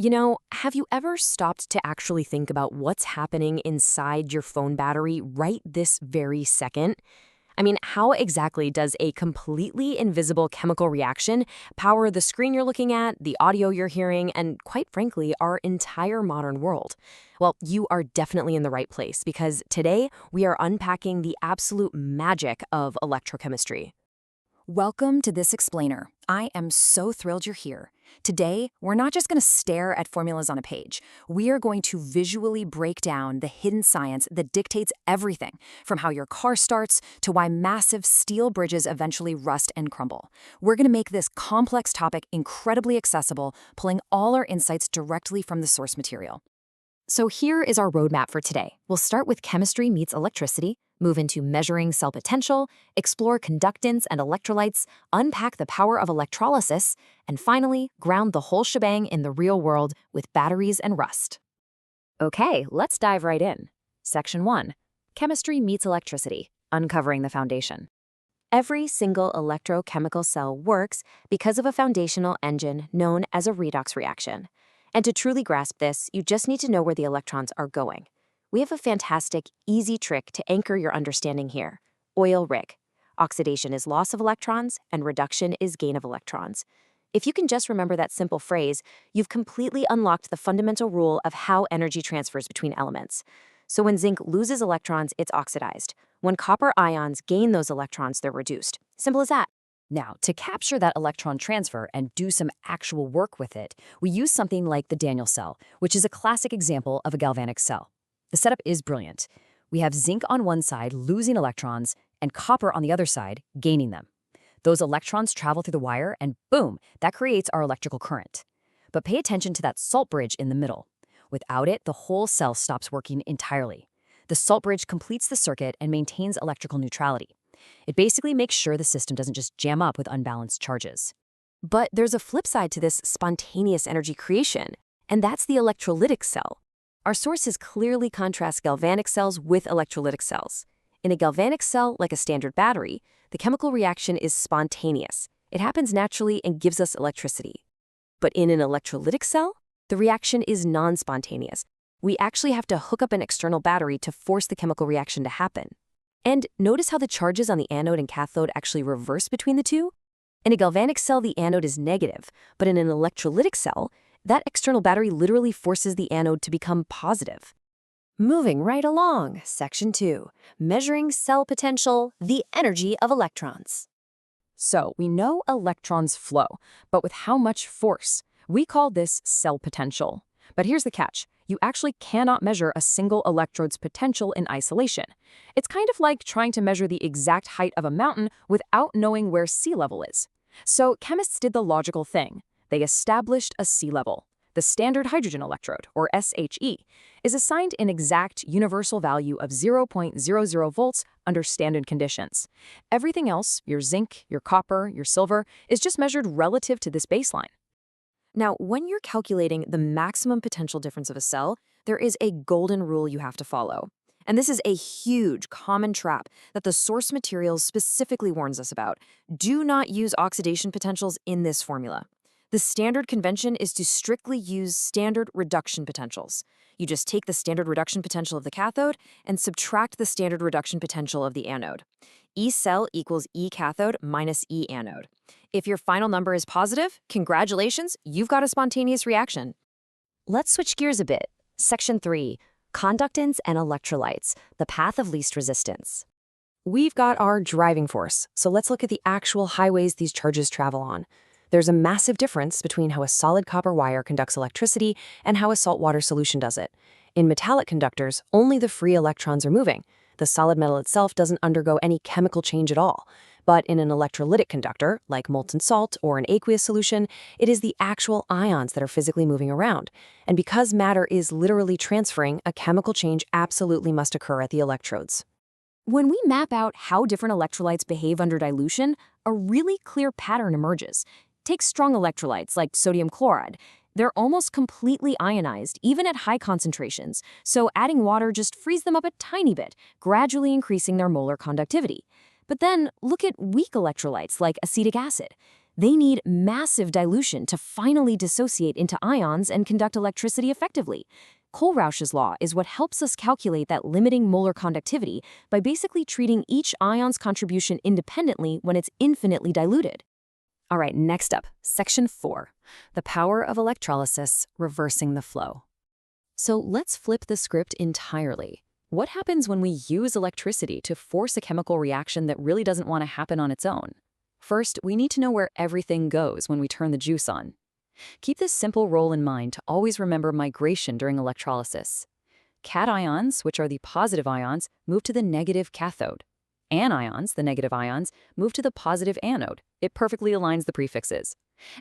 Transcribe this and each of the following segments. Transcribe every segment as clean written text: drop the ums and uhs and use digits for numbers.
Have you ever stopped to actually think about what's happening inside your phone battery right this very second? How exactly does a completely invisible chemical reaction power the screen you're looking at, the audio you're hearing, and quite frankly, our entire modern world? Well, you are definitely in the right place because today we are unpacking the absolute magic of electrochemistry. Welcome to this explainer. I am so thrilled you're here. Today, we're not just going to stare at formulas on a page. We are going to visually break down the hidden science that dictates everything, from how your car starts to why massive steel bridges eventually rust and crumble. We're going to make this complex topic incredibly accessible, pulling all our insights directly from the source material. So here is our roadmap for today. We'll start with chemistry meets electricity, move into measuring cell potential, explore conductance and electrolytes, unpack the power of electrolysis, and finally, ground the whole shebang in the real world with batteries and rust. Okay, let's dive right in. Section 1. Chemistry meets electricity, uncovering the foundation. Every single electrochemical cell works because of a foundational engine known as a redox reaction. And to truly grasp this, you just need to know where the electrons are going. We have a fantastic, easy trick to anchor your understanding here. Oil rig. Oxidation is loss of electrons, and reduction is gain of electrons. If you can just remember that simple phrase, you've completely unlocked the fundamental rule of how energy transfers between elements. So when zinc loses electrons, it's oxidized. When copper ions gain those electrons, they're reduced. Simple as that. Now, to capture that electron transfer and do some actual work with it, we use something like the Daniell cell, which is a classic example of a galvanic cell. The setup is brilliant. We have zinc on one side losing electrons and copper on the other side gaining them. Those electrons travel through the wire and boom, that creates our electrical current. But pay attention to that salt bridge in the middle. Without it, the whole cell stops working entirely. The salt bridge completes the circuit and maintains electrical neutrality. It basically makes sure the system doesn't just jam up with unbalanced charges. But there's a flip side to this spontaneous energy creation, and that's the electrolytic cell. Our sources clearly contrast galvanic cells with electrolytic cells. In a galvanic cell, like a standard battery, the chemical reaction is spontaneous. It happens naturally and gives us electricity. But in an electrolytic cell, the reaction is non-spontaneous. We actually have to hook up an external battery to force the chemical reaction to happen. And notice how the charges on the anode and cathode actually reverse between the two? In a galvanic cell, the anode is negative, but in an electrolytic cell, that external battery literally forces the anode to become positive. Moving right along, Section 2, measuring cell potential, the energy of electrons. So we know electrons flow, but with how much force? We call this cell potential. But here's the catch. You actually cannot measure a single electrode's potential in isolation. It's kind of like trying to measure the exact height of a mountain without knowing where sea level is. So chemists did the logical thing. They established a sea level. The standard hydrogen electrode, or SHE, is assigned an exact universal value of 0.00 volts under standard conditions. Everything else, your zinc, your copper, your silver, is just measured relative to this baseline. Now, when you're calculating the maximum potential difference of a cell, there is a golden rule you have to follow. And this is a huge common trap that the source materials specifically warns us about. Do not use oxidation potentials in this formula. The standard convention is to strictly use standard reduction potentials. You just take the standard reduction potential of the cathode and subtract the standard reduction potential of the anode. E cell equals E cathode minus E anode. If your final number is positive, congratulations, you've got a spontaneous reaction. Let's switch gears a bit. Section 3, conductance and electrolytes, the path of least resistance. We've got our driving force, so let's look at the actual highways these charges travel on. There's a massive difference between how a solid copper wire conducts electricity and how a saltwater solution does it. In metallic conductors, only the free electrons are moving. The solid metal itself doesn't undergo any chemical change at all. But in an electrolytic conductor, like molten salt or an aqueous solution, it is the actual ions that are physically moving around. And because matter is literally transferring, a chemical change absolutely must occur at the electrodes. When we map out how different electrolytes behave under dilution, a really clear pattern emerges. Take strong electrolytes like sodium chloride. They're almost completely ionized, even at high concentrations, so adding water just frees them up a tiny bit, gradually increasing their molar conductivity. But then look at weak electrolytes like acetic acid. They need massive dilution to finally dissociate into ions and conduct electricity effectively. Kohlrausch's law is what helps us calculate that limiting molar conductivity by basically treating each ion's contribution independently when it's infinitely diluted. All right, next up, section 4, the power of electrolysis, reversing the flow. So let's flip the script entirely. What happens when we use electricity to force a chemical reaction that really doesn't want to happen on its own? First, we need to know where everything goes when we turn the juice on. Keep this simple rule in mind to always remember migration during electrolysis. Cations, which are the positive ions, move to the negative cathode. Anions, the negative ions, move to the positive anode. It perfectly aligns the prefixes.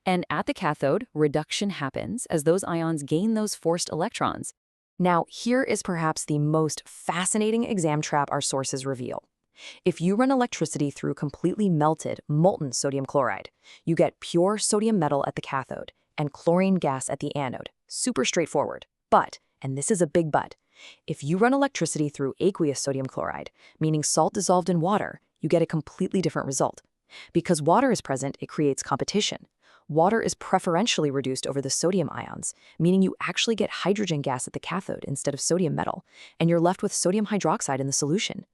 And at the cathode, reduction happens as those ions gain those forced electrons. Now, here is perhaps the most fascinating exam trap our sources reveal. If you run electricity through completely melted, molten sodium chloride, you get pure sodium metal at the cathode and chlorine gas at the anode. Super straightforward. But, and this is a big but, if you run electricity through aqueous sodium chloride, meaning salt dissolved in water, you get a completely different result. Because water is present, it creates competition. Water is preferentially reduced over the sodium ions, meaning you actually get hydrogen gas at the cathode instead of sodium metal, and you're left with sodium hydroxide in the solution.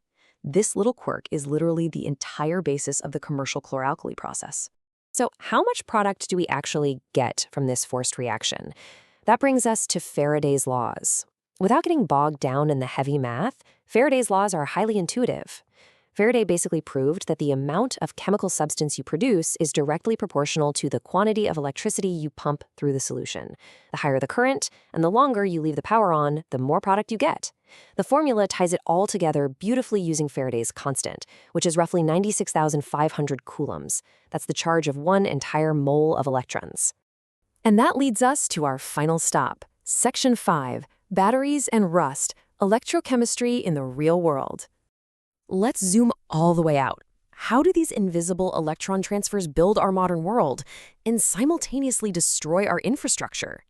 This little quirk is literally the entire basis of the commercial chloralkali process. So how much product do we actually get from this forced reaction? That brings us to Faraday's laws. Without getting bogged down in the heavy math, Faraday's laws are highly intuitive. Faraday basically proved that the amount of chemical substance you produce is directly proportional to the quantity of electricity you pump through the solution. The higher the current, and the longer you leave the power on, the more product you get. The formula ties it all together beautifully using Faraday's constant, which is roughly 96,500 coulombs. That's the charge of one entire mole of electrons. And that leads us to our final stop, Section 5, Batteries and Rust, Electrochemistry in the Real World. Let's zoom all the way out. How do these invisible electron transfers build our modern world and simultaneously destroy our infrastructure?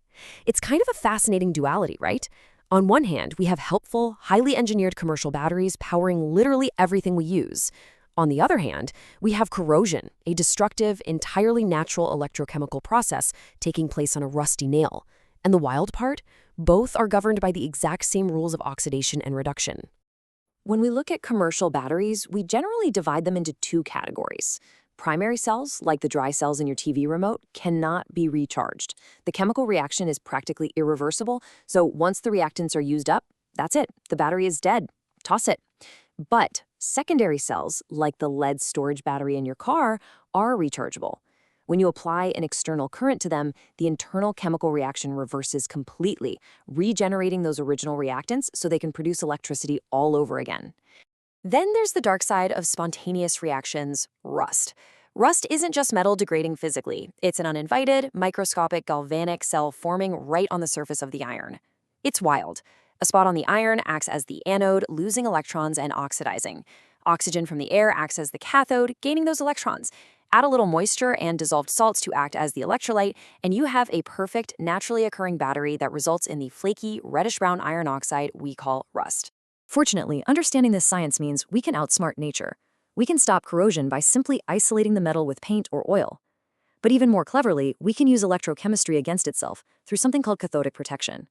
It's kind of a fascinating duality, right? On one hand, we have helpful, highly engineered commercial batteries powering literally everything we use. On the other hand, we have corrosion, a destructive, entirely natural electrochemical process taking place on a rusty nail. And the wild part? Both are governed by the exact same rules of oxidation and reduction. When we look at commercial batteries, we generally divide them into two categories. Primary cells, like the dry cells in your TV remote, cannot be recharged. The chemical reaction is practically irreversible, so once the reactants are used up, that's it. The battery is dead. Toss it. But secondary cells, like the lead storage battery in your car, are rechargeable. When you apply an external current to them, the internal chemical reaction reverses completely, regenerating those original reactants so they can produce electricity all over again. Then there's the dark side of spontaneous reactions, rust. Rust isn't just metal degrading physically. It's an uninvited, microscopic galvanic cell forming right on the surface of the iron. It's wild. A spot on the iron acts as the anode, losing electrons and oxidizing. Oxygen from the air acts as the cathode, gaining those electrons. Add a little moisture and dissolved salts to act as the electrolyte, and you have a perfect, naturally occurring battery that results in the flaky, reddish-brown iron oxide we call rust. Fortunately, understanding this science means we can outsmart nature. We can stop corrosion by simply isolating the metal with paint or oil. But even more cleverly, we can use electrochemistry against itself through something called cathodic protection.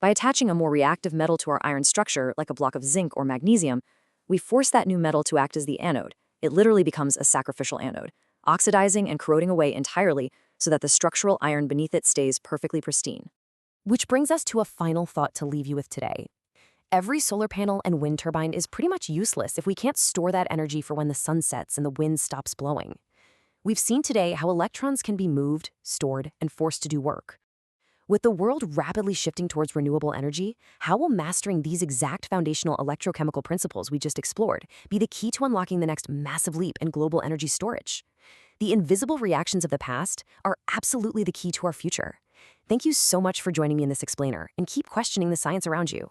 By attaching a more reactive metal to our iron structure, like a block of zinc or magnesium, we force that new metal to act as the anode. It literally becomes a sacrificial anode, oxidizing and corroding away entirely so that the structural iron beneath it stays perfectly pristine. Which brings us to a final thought to leave you with today. Every solar panel and wind turbine is pretty much useless if we can't store that energy for when the sun sets and the wind stops blowing. We've seen today how electrons can be moved, stored, and forced to do work. With the world rapidly shifting towards renewable energy, how will mastering these exact foundational electrochemical principles we just explored be the key to unlocking the next massive leap in global energy storage? The invisible reactions of the past are absolutely the key to our future. Thank you so much for joining me in this explainer, and keep questioning the science around you.